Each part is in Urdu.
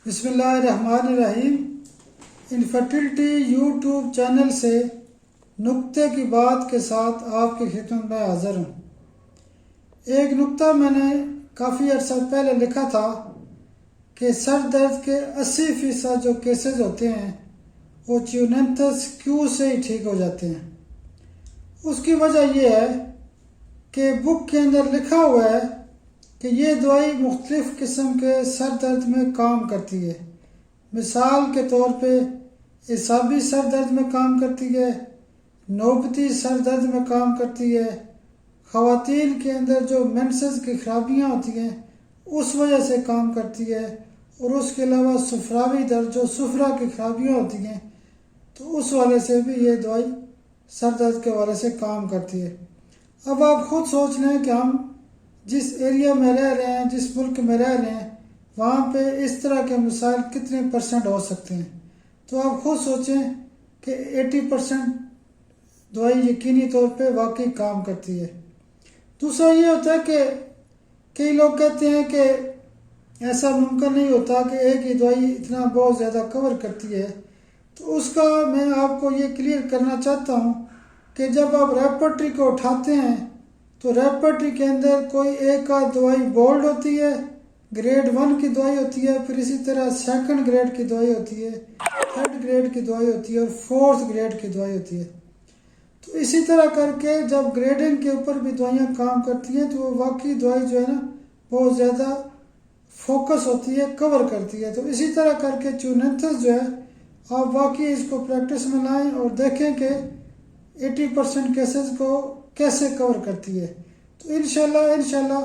بسم اللہ الرحمن الرحیم۔ انفرٹیلٹی یوٹیوب چینل سے نکتے کی بات کے ساتھ آپ کی خدمت میں حاضر ہوں۔ ایک نکتہ میں نے کافی عرصہ پہلے لکھا تھا کہ سر درد کے 80% جو کیسز ہوتے ہیں وہ چیوننتھس کیو سے ہی ٹھیک ہو جاتے ہیں۔ اس کی وجہ یہ ہے کہ بک کے اندر لکھا ہوا ہے کہ یہ دوائی مختلف قسم کے سر درد میں کام کرتی ہے۔ مثال کے طور پہ اعصابی سر درد میں کام کرتی ہے، نوبتی سر درد میں کام کرتی ہے، خواتین کے اندر جو مینسز کی خرابیاں ہوتی ہیں اس وجہ سے کام کرتی ہے، اور اس کے علاوہ سفراوی درد جو سفرا کی خرابیاں ہوتی ہیں تو اس والے سے بھی یہ دوائی سر درد کے والے سے کام کرتی ہے۔ اب آپ خود سوچ لیں کہ ہم جس ایریا میں رہ رہے ہیں، جس ملک میں رہ رہے ہیں، وہاں پہ اس طرح کے مسائل کتنے % ہو سکتے ہیں۔ تو آپ خود سوچیں کہ 80% دوائی یقینی طور پہ واقعی کام کرتی ہے۔ دوسرا یہ ہوتا ہے کہ کئی لوگ کہتے ہیں کہ ایسا ممکن نہیں ہوتا کہ ایک ہی دوائی اتنا بہت زیادہ کور کرتی ہے۔ تو اس کا میں آپ کو یہ کلیئر کرنا چاہتا ہوں کہ جب آپ ریپرٹری کو اٹھاتے ہیں تو ریپرٹری کے اندر کوئی ایک آدھ دوائی بولڈ ہوتی ہے، گریڈ 1 کی دوائی ہوتی ہے، پھر اسی طرح 2nd گریڈ کی دوائی ہوتی ہے، 3rd گریڈ کی دوائی ہوتی ہے، اور 4th گریڈ کی دوائی ہوتی ہے۔ تو اسی طرح کر کے جب گریڈنگ کے اوپر بھی دوائیاں کام کرتی ہیں تو وہ واقعی دوائی جو ہے نا بہت زیادہ فوکس ہوتی ہے، کور کرتی ہے۔ تو اسی طرح کر کے چیوننتھس جو ہے آپ واقعی اس کو پریکٹس میں لائیں اور دیکھیں کہ 80% کیسز کو کیسے کور کرتی ہے۔ تو انشاءاللہ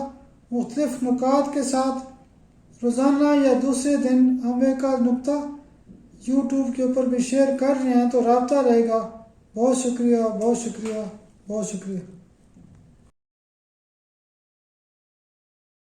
مختلف نکات کے ساتھ روزانہ یا دوسرے دن ہم ایک آدھ نکتہ یوٹیوب کے اوپر بھی شیئر کر رہے ہیں، تو رابطہ رہے گا۔ بہت شکریہ، بہت شکریہ، بہت شکریہ۔